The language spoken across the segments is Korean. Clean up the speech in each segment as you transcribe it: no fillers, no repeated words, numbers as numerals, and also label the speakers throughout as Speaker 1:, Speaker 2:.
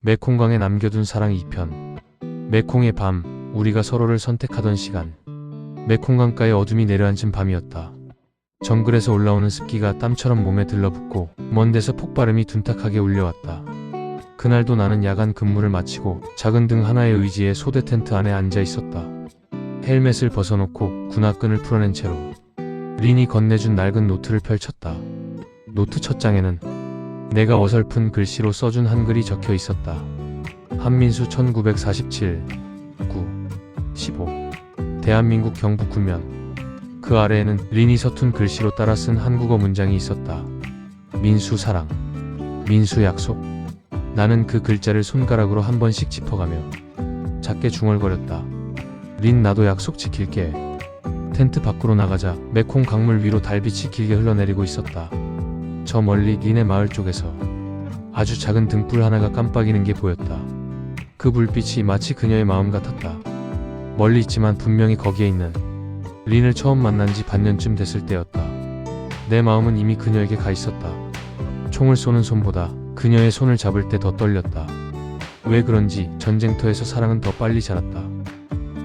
Speaker 1: 메콩강에 남겨둔 사랑 2편. 메콩의 밤, 우리가 서로를 선택하던 시간. 메콩강가에 어둠이 내려앉은 밤이었다. 정글에서 올라오는 습기가 땀처럼 몸에 들러붙고 먼 데서 폭발음이 둔탁하게 울려왔다. 그날도 나는 야간 근무를 마치고 작은 등 하나의 의지에 소대 텐트 안에 앉아 있었다. 헬멧을 벗어놓고 군화끈을 풀어낸 채로 린이 건네준 낡은 노트를 펼쳤다. 노트 첫 장에는 내가 어설픈 글씨로 써준 한글이 적혀 있었다. 한민수 1947 9 15 대한민국 경북 군면. 그 아래에는 린이 서툰 글씨로 따라 쓴 한국어 문장이 있었다. 민수 사랑, 민수 약속. 나는 그 글자를 손가락으로 한 번씩 짚어가며 작게 중얼거렸다. 린, 나도 약속 지킬게. 텐트 밖으로 나가자 메콩 강물 위로 달빛이 길게 흘러내리고 있었다. 저 멀리 린의 마을 쪽에서 아주 작은 등불 하나가 깜빡이는 게 보였다. 그 불빛이 마치 그녀의 마음 같았다. 멀리 있지만 분명히 거기에 있는 린을 처음 만난 지 반년쯤 됐을 때였다. 내 마음은 이미 그녀에게 가 있었다. 총을 쏘는 손보다 그녀의 손을 잡을 때 더 떨렸다. 왜 그런지 전쟁터에서 사랑은 더 빨리 자랐다.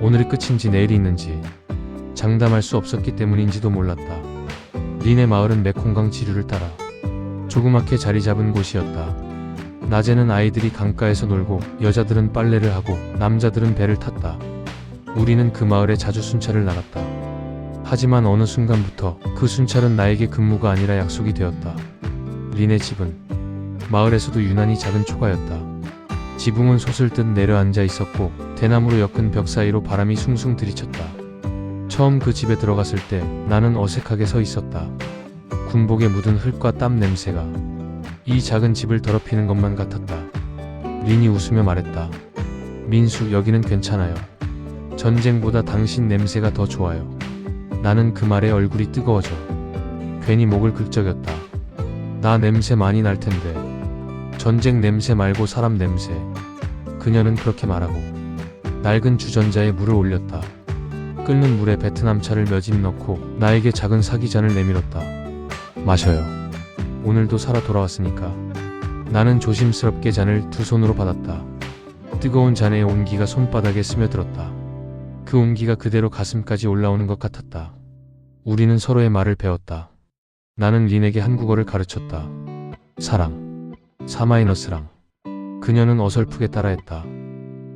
Speaker 1: 오늘이 끝인지 내일이 있는지 장담할 수 없었기 때문인지도 몰랐다. 린의 마을은 메콩강 지류를 따라 조그맣게 자리 잡은 곳이었다. 낮에는 아이들이 강가에서 놀고 여자들은 빨래를 하고 남자들은 배를 탔다. 우리는 그 마을에 자주 순찰을 나갔다. 하지만 어느 순간부터 그 순찰은 나에게 근무가 아니라 약속이 되었다. 린의 집은 마을에서도 유난히 작은 초가였다. 지붕은 솟을 듯 내려앉아 있었고 대나무로 엮은 벽 사이로 바람이 숭숭 들이쳤다. 처음 그 집에 들어갔을 때 나는 어색하게 서 있었다. 군복에 묻은 흙과 땀 냄새가 이 작은 집을 더럽히는 것만 같았다. 린이 웃으며 말했다. 민수, 여기는 괜찮아요. 전쟁보다 당신 냄새가 더 좋아요. 나는 그 말에 얼굴이 뜨거워져 괜히 목을 긁적였다. 나 냄새 많이 날 텐데. 전쟁 냄새 말고 사람 냄새. 그녀는 그렇게 말하고 낡은 주전자에 물을 올렸다. 끓는 물에 베트남 차를 몇 입 넣고 나에게 작은 사기잔을 내밀었다. 마셔요. 오늘도 살아 돌아왔으니까. 나는 조심스럽게 잔을 두 손으로 받았다. 뜨거운 잔의 온기가 손바닥에 스며들었다. 그 온기가 그대로 가슴까지 올라오는 것 같았다. 우리는 서로의 말을 배웠다. 나는 린에게 한국어를 가르쳤다. 사랑, 사마이너스랑. 그녀는 어설프게 따라했다.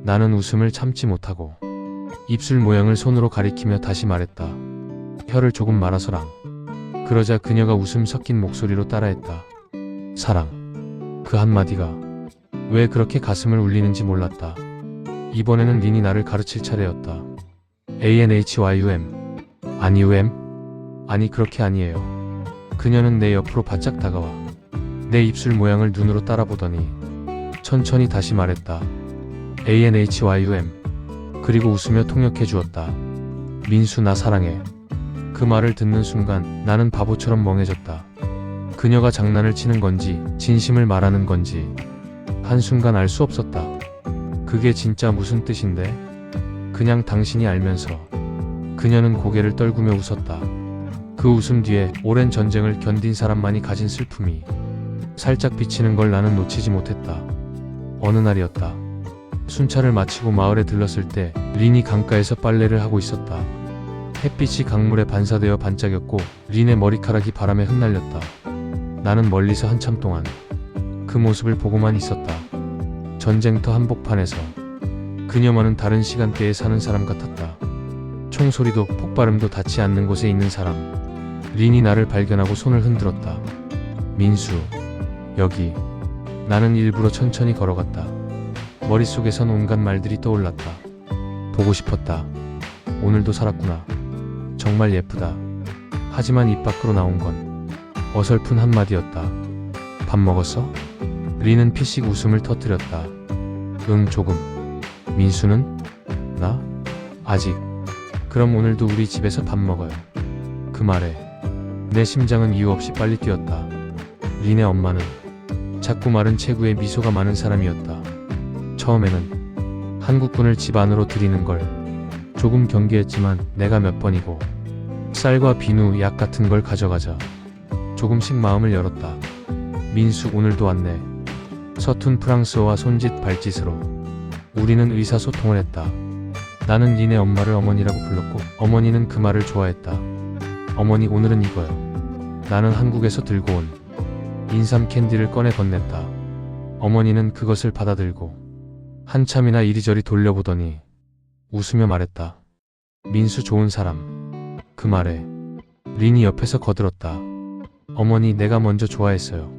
Speaker 1: 나는 웃음을 참지 못하고 입술 모양을 손으로 가리키며 다시 말했다. 혀를 조금 말아서랑. 그러자 그녀가 웃음 섞인 목소리로 따라했다. 사랑. 그 한마디가 왜 그렇게 가슴을 울리는지 몰랐다. 이번에는 린이 나를 가르칠 차례였다. ANHYUM. 아니 UM? 아니 그렇게 아니에요. 그녀는 내 옆으로 바짝 다가와 내 입술 모양을 눈으로 따라보더니 천천히 다시 말했다. ANHYUM. 그리고 웃으며 통역해 주었다. 민수, 나 사랑해. 그 말을 듣는 순간 나는 바보처럼 멍해졌다. 그녀가 장난을 치는 건지 진심을 말하는 건지 한순간 알 수 없었다. 그게 진짜 무슨 뜻인데? 그냥 당신이 알면서. 그녀는 고개를 떨구며 웃었다. 그 웃음 뒤에 오랜 전쟁을 견딘 사람만이 가진 슬픔이 살짝 비치는 걸 나는 놓치지 못했다. 어느 날이었다. 순찰을 마치고 마을에 들렀을 때 린이 강가에서 빨래를 하고 있었다. 햇빛이 강물에 반사되어 반짝였고 린의 머리카락이 바람에 흩날렸다. 나는 멀리서 한참 동안 그 모습을 보고만 있었다. 전쟁터 한복판에서 그녀만은 다른 시간대에 사는 사람 같았다. 총소리도 폭발음도 닿지 않는 곳에 있는 사람. 린이 나를 발견하고 손을 흔들었다. 민수, 여기. 나는 일부러 천천히 걸어갔다. 머릿속에선 온갖 말들이 떠올랐다. 보고 싶었다. 오늘도 살았구나. 정말 예쁘다. 하지만 입 밖으로 나온 건 어설픈 한마디였다. 밥 먹었어? 린은 피식 웃음을 터뜨렸다. 응, 조금. 민수는? 나? 아직. 그럼 오늘도 우리 집에서 밥 먹어요. 그 말에 내 심장은 이유 없이 빨리 뛰었다. 린의 엄마는 작고 마른 체구에 미소가 많은 사람이었다. 처음에는 한국군을 집 안으로 들이는 걸 조금 경계했지만 내가 몇 번이고 쌀과 비누, 약 같은 걸 가져가자 조금씩 마음을 열었다. 민수, 오늘도 왔네. 서툰 프랑스어와 손짓 발짓으로 우리는 의사소통을 했다. 나는 린의 엄마를 어머니라고 불렀고 어머니는 그 말을 좋아했다. 어머니, 오늘은 이거요. 나는 한국에서 들고 온 인삼 캔디를 꺼내 건넸다. 어머니는 그것을 받아들고 한참이나 이리저리 돌려보더니 웃으며 말했다. 민수 좋은 사람. 그 말에 린이 옆에서 거들었다. 어머니, 내가 먼저 좋아했어요.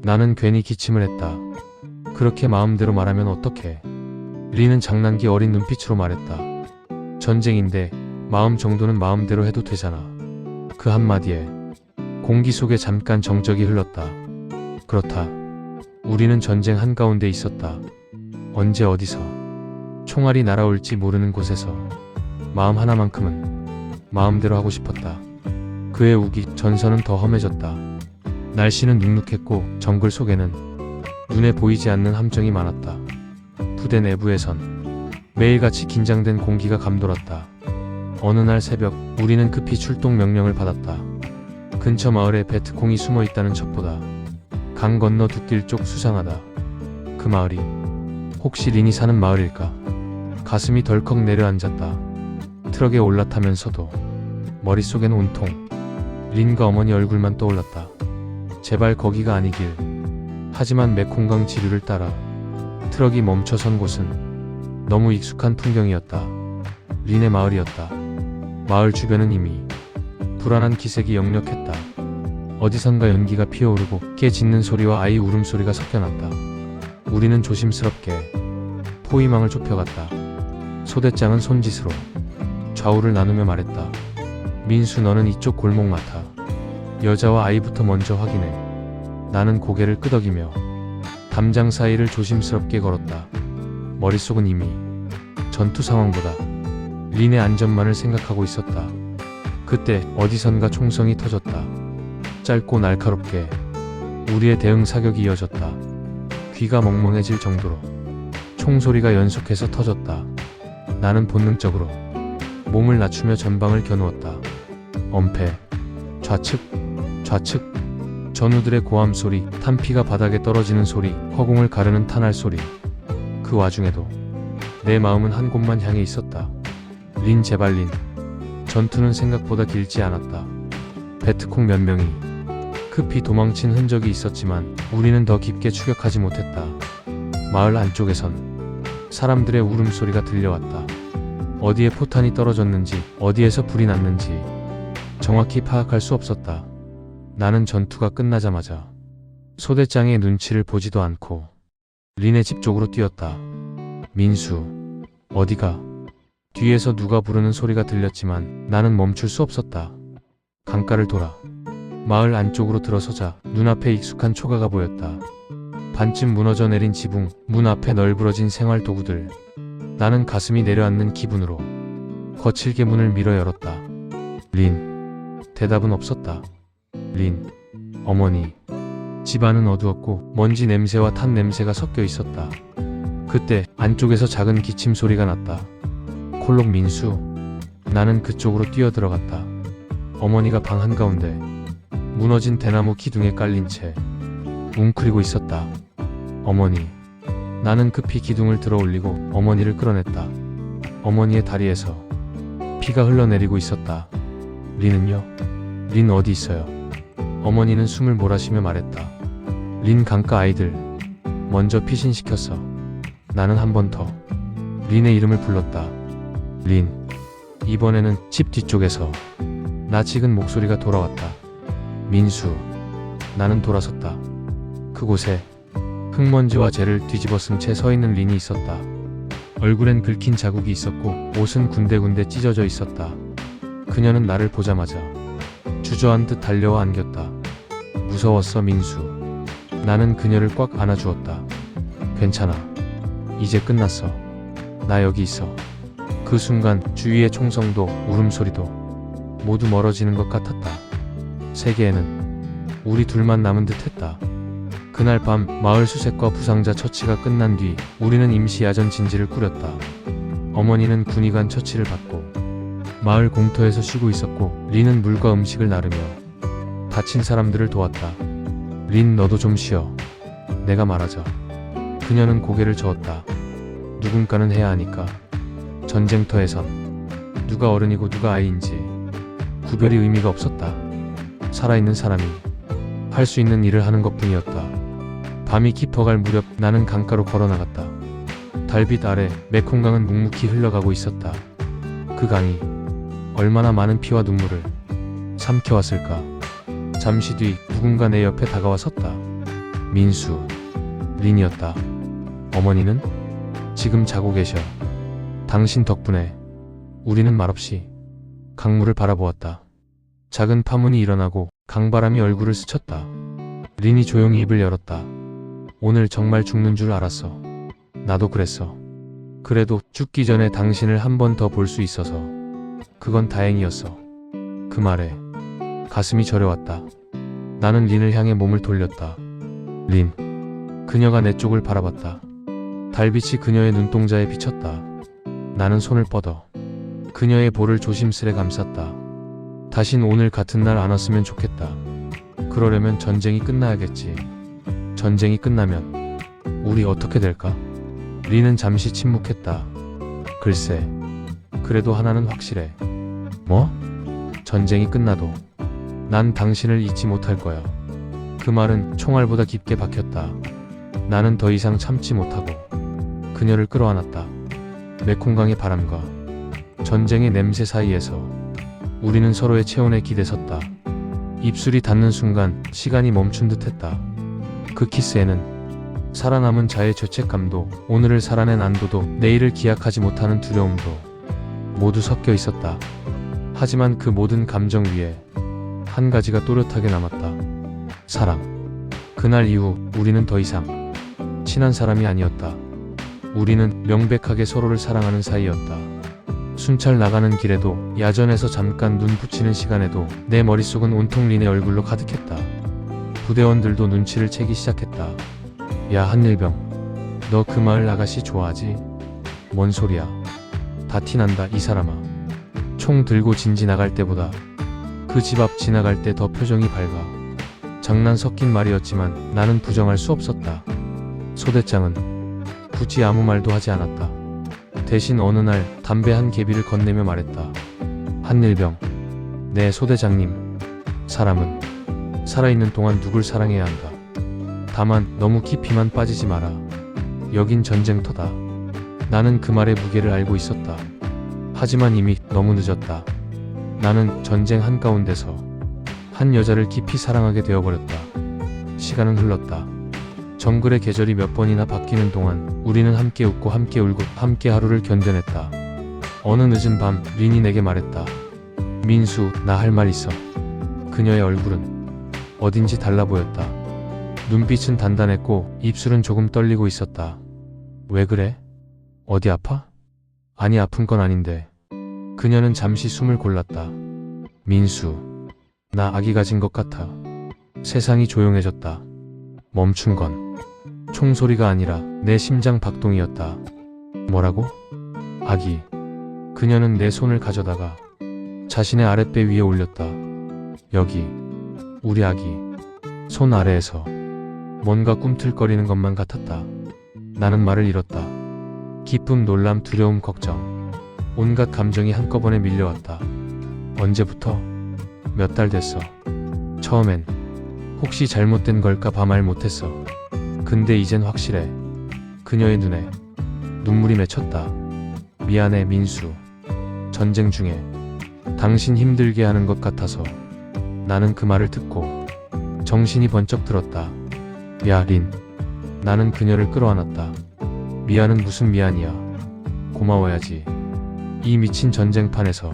Speaker 1: 나는 괜히 기침을 했다. 그렇게 마음대로 말하면 어떡해. 린은 장난기 어린 눈빛으로 말했다. 전쟁인데 마음 정도는 마음대로 해도 되잖아. 그 한마디에 공기 속에 잠깐 정적이 흘렀다. 그렇다. 우리는 전쟁 한가운데 있었다. 언제 어디서 총알이 날아올지 모르는 곳에서 마음 하나만큼은 마음대로 하고 싶었다. 그의 우기 전선은 더 험해졌다. 날씨는 눅눅했고 정글 속에는 눈에 보이지 않는 함정이 많았다. 부대 내부에선 매일같이 긴장된 공기가 감돌았다. 어느 날 새벽 우리는 급히 출동 명령을 받았다. 근처 마을에 베트콩이 숨어 있다는 첩보다. 강 건너 둑길 쪽 수상하다. 그 마을이 혹시 린이 사는 마을일까? 가슴이 덜컥 내려앉았다. 트럭에 올라타면서도 머릿속엔 온통 린과 어머니 얼굴만 떠올랐다. 제발 거기가 아니길. 하지만 메콩강 지류를 따라 트럭이 멈춰선 곳은 너무 익숙한 풍경이었다. 린의 마을이었다. 마을 주변은 이미 불안한 기색이 역력했다. 어디선가 연기가 피어오르고 깨 짖는 소리와 아이 울음소리가 섞여났다. 우리는 조심스럽게 포위망을 좁혀갔다. 소대장은 손짓으로 좌우를 나누며 말했다. 민수, 너는 이쪽 골목 맡아. 여자와 아이부터 먼저 확인해. 나는 고개를 끄덕이며 담장 사이를 조심스럽게 걸었다. 머릿속은 이미 전투 상황보다 린의 안전만을 생각하고 있었다. 그때 어디선가 총성이 터졌다. 짧고 날카롭게 우리의 대응 사격이 이어졌다. 귀가 멍멍해질 정도로 총소리가 연속해서 터졌다. 나는 본능적으로 몸을 낮추며 전방을 겨누었다. 엄폐, 좌측, 좌측. 전우들의 고함 소리, 탄피가 바닥에 떨어지는 소리, 허공을 가르는 탄알 소리. 그 와중에도 내 마음은 한 곳만 향해 있었다. 린, 제발 린. 전투는 생각보다 길지 않았다. 베트콩 몇 명이 급히 도망친 흔적이 있었지만 우리는 더 깊게 추격하지 못했다. 마을 안쪽에선 사람들의 울음소리가 들려왔다. 어디에 포탄이 떨어졌는지, 어디에서 불이 났는지 정확히 파악할 수 없었다. 나는 전투가 끝나자마자 소대장의 눈치를 보지도 않고 린의 집 쪽으로 뛰었다. 민수, 어디가? 뒤에서 누가 부르는 소리가 들렸지만 나는 멈출 수 없었다. 강가를 돌아 마을 안쪽으로 들어서자 눈앞에 익숙한 초가가 보였다. 반쯤 무너져 내린 지붕, 문 앞에 널브러진 생활 도구들. 나는 가슴이 내려앉는 기분으로 거칠게 문을 밀어 열었다. 린. 대답은 없었다. 린. 어머니. 집안은 어두웠고 먼지 냄새와 탄 냄새가 섞여 있었다. 그때 안쪽에서 작은 기침 소리가 났다. 콜록. 민수. 나는 그쪽으로 뛰어들어갔다. 어머니가 방 한가운데 무너진 대나무 기둥에 깔린 채 웅크리고 있었다. 어머니. 나는 급히 기둥을 들어 올리고 어머니를 끌어냈다. 어머니의 다리에서 피가 흘러내리고 있었다. 린은요? 린 어디 있어요? 어머니는 숨을 몰아쉬며 말했다. 린 강가 아이들 먼저 피신시켰어. 나는 한 번 더 린의 이름을 불렀다. 린. 이번에는 집 뒤쪽에서 낯익은 목소리가 돌아왔다. 민수. 나는 돌아섰다. 그곳에 흙먼지와 재를 뒤집어 쓴 채 서 있는 린이 있었다. 얼굴엔 긁힌 자국이 있었고 옷은 군데군데 찢어져 있었다. 그녀는 나를 보자마자 주저앉듯 달려와 안겼다. 무서웠어, 민수. 나는 그녀를 꽉 안아주었다. 괜찮아. 이제 끝났어. 나 여기 있어. 그 순간 주위의 총성도 울음소리도 모두 멀어지는 것 같았다. 세계에는 우리 둘만 남은 듯 했다. 그날 밤 마을 수색과 부상자 처치가 끝난 뒤 우리는 임시 야전 진지를 꾸렸다. 어머니는 군의관 처치를 받고 마을 공터에서 쉬고 있었고 린은 물과 음식을 나르며 다친 사람들을 도왔다. 린, 너도 좀 쉬어. 내가 말하자. 그녀는 고개를 저었다. 누군가는 해야 하니까. 전쟁터에선 누가 어른이고 누가 아이인지 구별이 의미가 없었다. 살아있는 사람이 할 수 있는 일을 하는 것뿐이었다. 밤이 깊어갈 무렵 나는 강가로 걸어나갔다. 달빛 아래 메콩강은 묵묵히 흘러가고 있었다. 그 강이 얼마나 많은 피와 눈물을 삼켜왔을까. 잠시 뒤 누군가 내 옆에 다가와 섰다. 민수, 린이었다. 어머니는 지금 자고 계셔. 당신 덕분에 우리는 말없이 강물을 바라보았다. 작은 파문이 일어나고 강바람이 얼굴을 스쳤다. 린이 조용히 입을 열었다. 오늘 정말 죽는 줄 알았어. 나도 그랬어. 그래도 죽기 전에 당신을 한 번 더 볼 수 있어서 그건 다행이었어. 그 말에 가슴이 저려왔다. 나는 린을 향해 몸을 돌렸다. 린. 그녀가 내 쪽을 바라봤다. 달빛이 그녀의 눈동자에 비쳤다. 나는 손을 뻗어 그녀의 볼을 조심스레 감쌌다. 다신 오늘 같은 날 안 왔으면 좋겠다. 그러려면 전쟁이 끝나야겠지. 전쟁이 끝나면 우리 어떻게 될까? 린은 잠시 침묵했다. 글쎄, 그래도 하나는 확실해. 뭐? 전쟁이 끝나도 난 당신을 잊지 못할 거야. 그 말은 총알보다 깊게 박혔다. 나는 더 이상 참지 못하고 그녀를 끌어안았다. 메콩강의 바람과 전쟁의 냄새 사이에서 우리는 서로의 체온에 기대섰다. 입술이 닿는 순간 시간이 멈춘 듯 했다. 그 키스에는 살아남은 자의 죄책감도, 오늘을 살아낸 안도도, 내일을 기약하지 못하는 두려움도 모두 섞여 있었다. 하지만 그 모든 감정 위에 한 가지가 또렷하게 남았다. 사랑. 그날 이후 우리는 더 이상 친한 사람이 아니었다. 우리는 명백하게 서로를 사랑하는 사이였다. 순찰 나가는 길에도, 야전에서 잠깐 눈 붙이는 시간에도 내 머릿속은 온통 린의 얼굴로 가득했다. 부대원들도 눈치를 채기 시작했다. 야, 한일병, 너 그 마을 아가씨 좋아하지? 뭔 소리야. 다 티난다 이 사람아. 총 들고 진지 나갈 때보다 그 집 앞 지나갈 때 더 표정이 밝아. 장난 섞인 말이었지만 나는 부정할 수 없었다. 소대장은 굳이 아무 말도 하지 않았다. 대신 어느 날 담배 한 개비를 건네며 말했다. 한일병, 네 소대장님, 사람은 살아있는 동안 누굴 사랑해야 한다. 다만 너무 깊이만 빠지지 마라. 여긴 전쟁터다. 나는 그 말의 무게를 알고 있었다. 하지만 이미 너무 늦었다. 나는 전쟁 한가운데서 한 여자를 깊이 사랑하게 되어버렸다. 시간은 흘렀다. 정글의 계절이 몇 번이나 바뀌는 동안 우리는 함께 웃고 함께 울고 함께 하루를 견뎌냈다. 어느 늦은 밤 린이 내게 말했다. 민수, 나 할 말 있어. 그녀의 얼굴은 어딘지 달라 보였다. 눈빛은 단단했고 입술은 조금 떨리고 있었다. 왜 그래? 어디 아파? 아니, 아픈 건 아닌데. 그녀는 잠시 숨을 골랐다. 민수, 나 아기 가진 것 같아. 세상이 조용해졌다. 멈춘 건 총소리가 아니라 내 심장 박동이었다. 뭐라고? 아기. 그녀는 내 손을 가져다가 자신의 아랫배 위에 올렸다. 여기, 우리 아기. 손 아래에서 뭔가 꿈틀거리는 것만 같았다. 나는 말을 잃었다. 기쁨, 놀람, 두려움, 걱정. 온갖 감정이 한꺼번에 밀려왔다. 언제부터? 몇 달 됐어. 처음엔 혹시 잘못된 걸까 봐 말 못했어. 근데 이젠 확실해. 그녀의 눈에 눈물이 맺혔다. 미안해, 민수. 전쟁 중에 당신 힘들게 하는 것 같아서. 나는 그 말을 듣고 정신이 번쩍 들었다. 야, 린. 나는 그녀를 끌어안았다. 미안은 무슨 미안이야. 고마워야지. 이 미친 전쟁판에서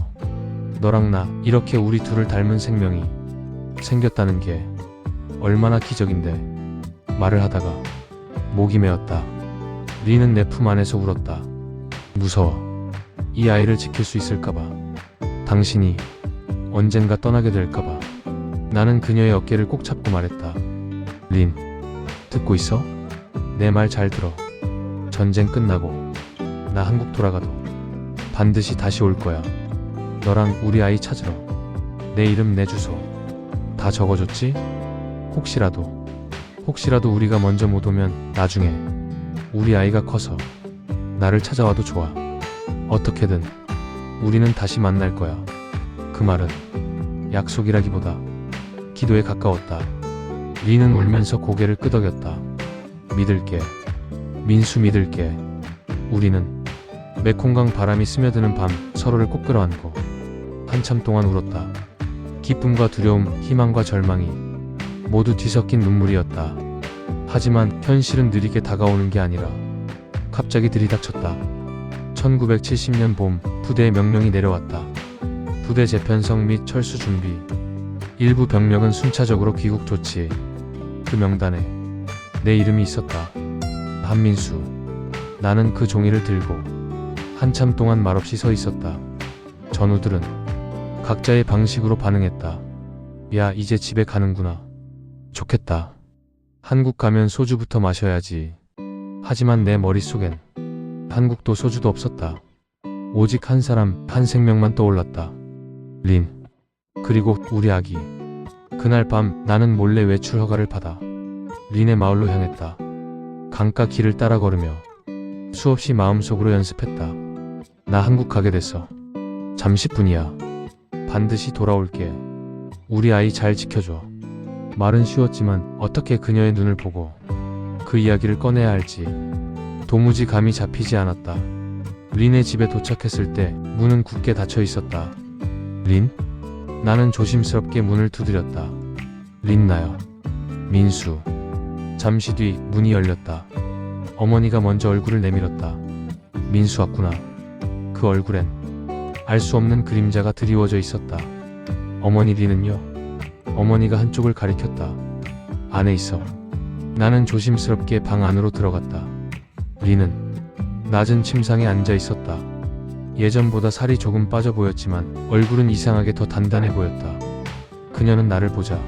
Speaker 1: 너랑 나, 이렇게 우리 둘을 닮은 생명이 생겼다는 게 얼마나 기적인데. 말을 하다가 목이 메었다. 린은 내 품 안에서 울었다. 무서워. 이 아이를 지킬 수 있을까봐. 당신이 언젠가 떠나게 될까봐. 나는 그녀의 어깨를 꼭 잡고 말했다. 린, 듣고 있어? 내 말 잘 들어. 전쟁 끝나고 나 한국 돌아가도 반드시 다시 올 거야. 너랑 우리 아이 찾으러. 내 이름, 내 주소 다 적어줬지? 혹시라도 우리가 먼저 못 오면 나중에 우리 아이가 커서 나를 찾아와도 좋아. 어떻게든 우리는 다시 만날 거야. 그 말은 약속이라기보다 기도에 가까웠다. 리는 울면서 고개를 끄덕였다. 믿을게. 민수 믿을게. 우리는 메콩강 바람이 스며드는 밤 서로를 꼭 끌어안고 한참 동안 울었다. 기쁨과 두려움, 희망과 절망이 모두 뒤섞인 눈물이었다. 하지만 현실은 느리게 다가오는 게 아니라 갑자기 들이닥쳤다. 1970년 봄 부대의 명령이 내려왔다. 부대 재편성 및 철수 준비. 일부 병력은 순차적으로 귀국 조치. 그 명단에 내 이름이 있었다. 한민수. 나는 그 종이를 들고 한참 동안 말없이 서 있었다. 전우들은 각자의 방식으로 반응했다. 야, 이제 집에 가는구나. 좋겠다. 한국 가면 소주부터 마셔야지. 하지만 내 머릿속엔 한국도 소주도 없었다. 오직 한 사람, 한 생명만 떠올랐다. 린. 그리고 우리 아기. 그날 밤 나는 몰래 외출 허가를 받아 린의 마을로 향했다. 강가 길을 따라 걸으며 수없이 마음속으로 연습했다. 나 한국 가게 됐어. 잠시뿐이야. 반드시 돌아올게. 우리 아이 잘 지켜줘. 말은 쉬웠지만 어떻게 그녀의 눈을 보고 그 이야기를 꺼내야 할지 도무지 감이 잡히지 않았다. 린의 집에 도착했을 때 문은 굳게 닫혀 있었다. 린? 나는 조심스럽게 문을 두드렸다. 린 나요. 민수. 잠시 뒤 문이 열렸다. 어머니가 먼저 얼굴을 내밀었다. 민수 왔구나. 그 얼굴엔 알 수 없는 그림자가 드리워져 있었다. 어머니 리는요? 어머니가 한쪽을 가리켰다. 안에 있어. 나는 조심스럽게 방 안으로 들어갔다. 리는 낮은 침상에 앉아 있었다. 예전보다 살이 조금 빠져 보였지만 얼굴은 이상하게 더 단단해 보였다. 그녀는 나를 보자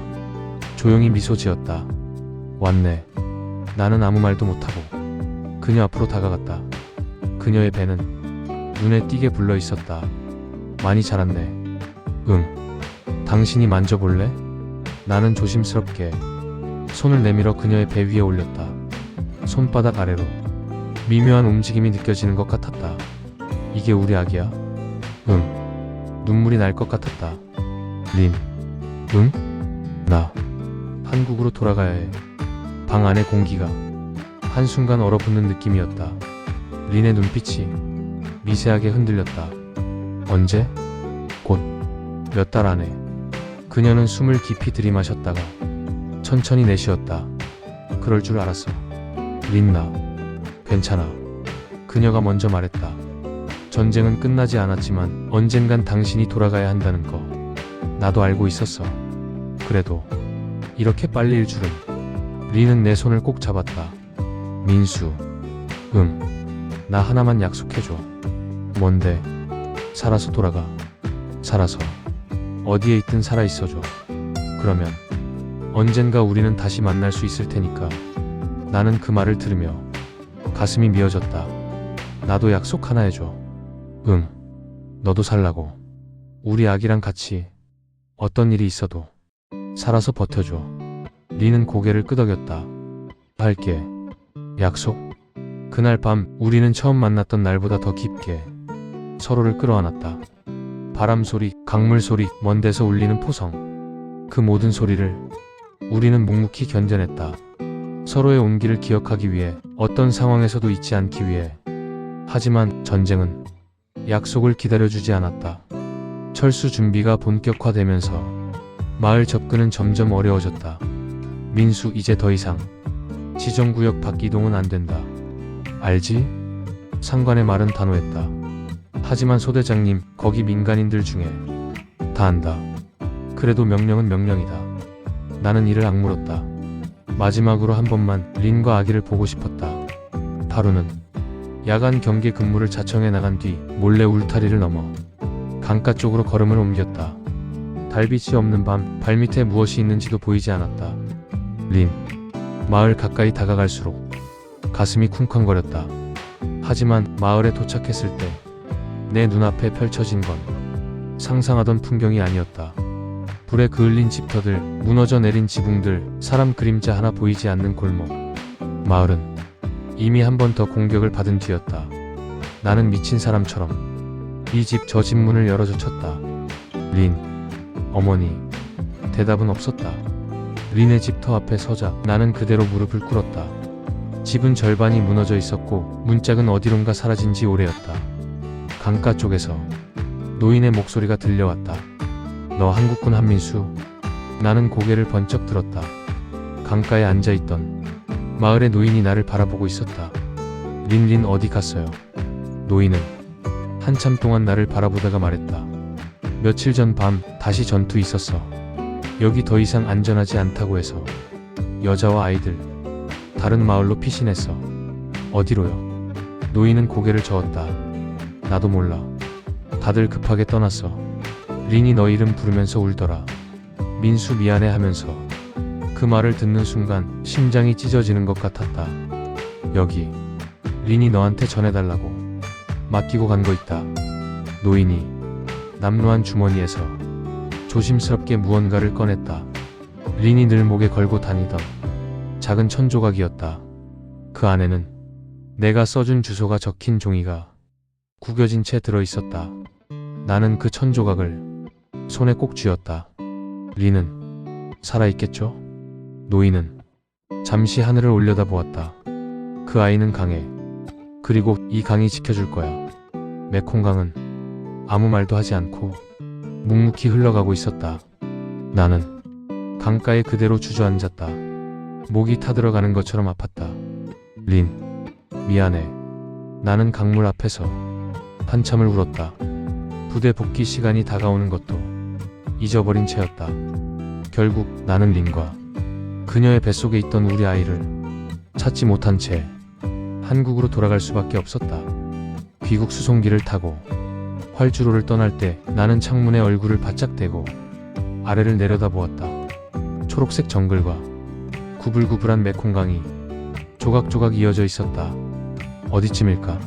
Speaker 1: 조용히 미소 지었다. 왔네. 나는 아무 말도 못하고 그녀 앞으로 다가갔다. 그녀의 배는 눈에 띄게 불러 있었다. 많이 자랐네. 응. 당신이 만져볼래? 나는 조심스럽게 손을 내밀어 그녀의 배 위에 올렸다. 손바닥 아래로 미묘한 움직임이 느껴지는 것 같았다. 이게 우리 아기야? 응. 눈물이 날 것 같았다. 린. 응? 나 한국으로 돌아가야 해. 방 안의 공기가 한순간 얼어붙는 느낌이었다. 린의 눈빛이 미세하게 흔들렸다. 언제? 곧. 몇 달 안에. 그녀는 숨을 깊이 들이마셨다가 천천히 내쉬었다. 그럴 줄 알았어. 린나. 괜찮아. 그녀가 먼저 말했다. 전쟁은 끝나지 않았지만 언젠간 당신이 돌아가야 한다는 거 나도 알고 있었어. 그래도 이렇게 빨리일 줄은. 린은 내 손을 꼭 잡았다. 민수. 응. 나 하나만 약속해줘. 뭔데? 살아서 돌아가. 살아서. 어디에 있든 살아있어줘. 그러면 언젠가 우리는 다시 만날 수 있을 테니까. 나는 그 말을 들으며 가슴이 미어졌다. 나도 약속 하나 해줘. 응. 너도 살라고. 우리 아기랑 같이 어떤 일이 있어도 살아서 버텨줘. 리는 고개를 끄덕였다. 할게. 약속? 그날 밤 우리는 처음 만났던 날보다 더 깊게 서로를 끌어안았다. 바람 소리, 강물 소리, 먼 데서 울리는 포성. 그 모든 소리를 우리는 묵묵히 견뎌냈다. 서로의 온기를 기억하기 위해, 어떤 상황에서도 잊지 않기 위해. 하지만 전쟁은 약속을 기다려주지 않았다. 철수 준비가 본격화되면서 마을 접근은 점점 어려워졌다. 민수, 이제 더 이상 지정구역 밖 이동은 안 된다. 알지? 상관의 말은 단호했다. 하지만 소대장님, 거기 민간인들 중에 다 안다. 그래도 명령은 명령이다. 나는 이를 악물었다. 마지막으로 한 번만 린과 아기를 보고 싶었다. 하루는 야간 경계 근무를 자청해 나간 뒤 몰래 울타리를 넘어 강가 쪽으로 걸음을 옮겼다. 달빛이 없는 밤, 발밑에 무엇이 있는지도 보이지 않았다. 린. 마을 가까이 다가갈수록 가슴이 쿵쾅거렸다. 하지만 마을에 도착했을 때 내 눈앞에 펼쳐진 건 상상하던 풍경이 아니었다. 불에 그을린 집터들, 무너져 내린 지붕들, 사람 그림자 하나 보이지 않는 골목. 마을은 이미 한 번 더 공격을 받은 뒤였다. 나는 미친 사람처럼 이 집 저 집 문을 열어줘 쳤다. 린, 어머니. 대답은 없었다. 린의 집터 앞에 서자 나는 그대로 무릎을 꿇었다. 집은 절반이 무너져 있었고 문짝은 어디론가 사라진 지 오래였다. 강가 쪽에서 노인의 목소리가 들려왔다. 너 한국군 한민수? 나는 고개를 번쩍 들었다. 강가에 앉아있던 마을의 노인이 나를 바라보고 있었다. 린 어디 갔어요? 노인은 한참 동안 나를 바라보다가 말했다. 며칠 전 밤 다시 전투 있었어. 여기 더 이상 안전하지 않다고 해서 여자와 아이들 다른 마을로 피신했어. 어디로요? 노인은 고개를 저었다. 나도 몰라. 다들 급하게 떠났어. 린이 너 이름 부르면서 울더라. 민수 미안해 하면서. 그 말을 듣는 순간 심장이 찢어지는 것 같았다. 여기 린이 너한테 전해달라고 맡기고 간 거 있다. 노인이 남루한 주머니에서 조심스럽게 무언가를 꺼냈다. 린이 늘 목에 걸고 다니던 작은 천조각이었다. 그 안에는 내가 써준 주소가 적힌 종이가 구겨진 채 들어있었다. 나는 그 천조각을 손에 꼭 쥐었다. 린은 살아있겠죠? 노인은 잠시 하늘을 올려다보았다. 그 아이는 강해. 그리고 이 강이 지켜줄 거야. 메콩강은 아무 말도 하지 않고 묵묵히 흘러가고 있었다. 나는 강가에 그대로 주저앉았다. 목이 타들어가는 것처럼 아팠다. 린, 미안해. 나는 강물 앞에서 한참을 울었다. 부대 복귀 시간이 다가오는 것도 잊어버린 채였다. 결국 나는 린과 그녀의 뱃속에 있던 우리 아이를 찾지 못한 채 한국으로 돌아갈 수밖에 없었다. 귀국 수송기를 타고 활주로를 떠날 때 나는 창문에 얼굴을 바짝 대고 아래를 내려다보았다. 초록색 정글과 구불구불한 메콩강이 조각조각 이어져 있었다. 어디쯤일까?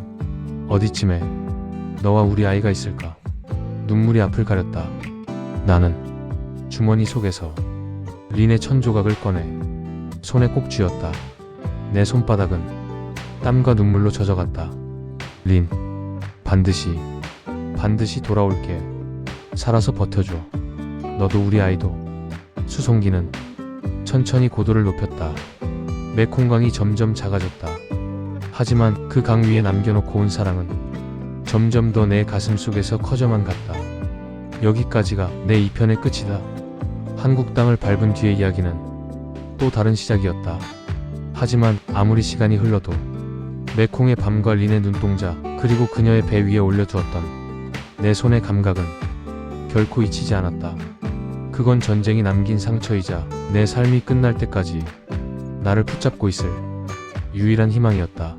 Speaker 1: 어디쯤에 너와 우리 아이가 있을까? 눈물이 앞을 가렸다. 나는 주머니 속에서 린의 천조각을 꺼내 손에 꼭 쥐었다. 내 손바닥은 땀과 눈물로 젖어갔다. 린, 반드시 돌아올게. 살아서 버텨줘. 너도 우리 아이도. 수송기는 천천히 고도를 높였다. 메콩강이 점점 작아졌다. 하지만 그 강 위에 남겨놓고 온 사랑은 점점 더 내 가슴 속에서 커져만 갔다. 여기까지가 내 2편의 끝이다. 한국 땅을 밟은 뒤의 이야기는 또 다른 시작이었다. 하지만 아무리 시간이 흘러도 메콩의 밤과 린의 눈동자 그리고 그녀의 배 위에 올려두었던 내 손의 감각은 결코 잊히지 않았다. 그건 전쟁이 남긴 상처이자 내 삶이 끝날 때까지 나를 붙잡고 있을 유일한 희망이었다.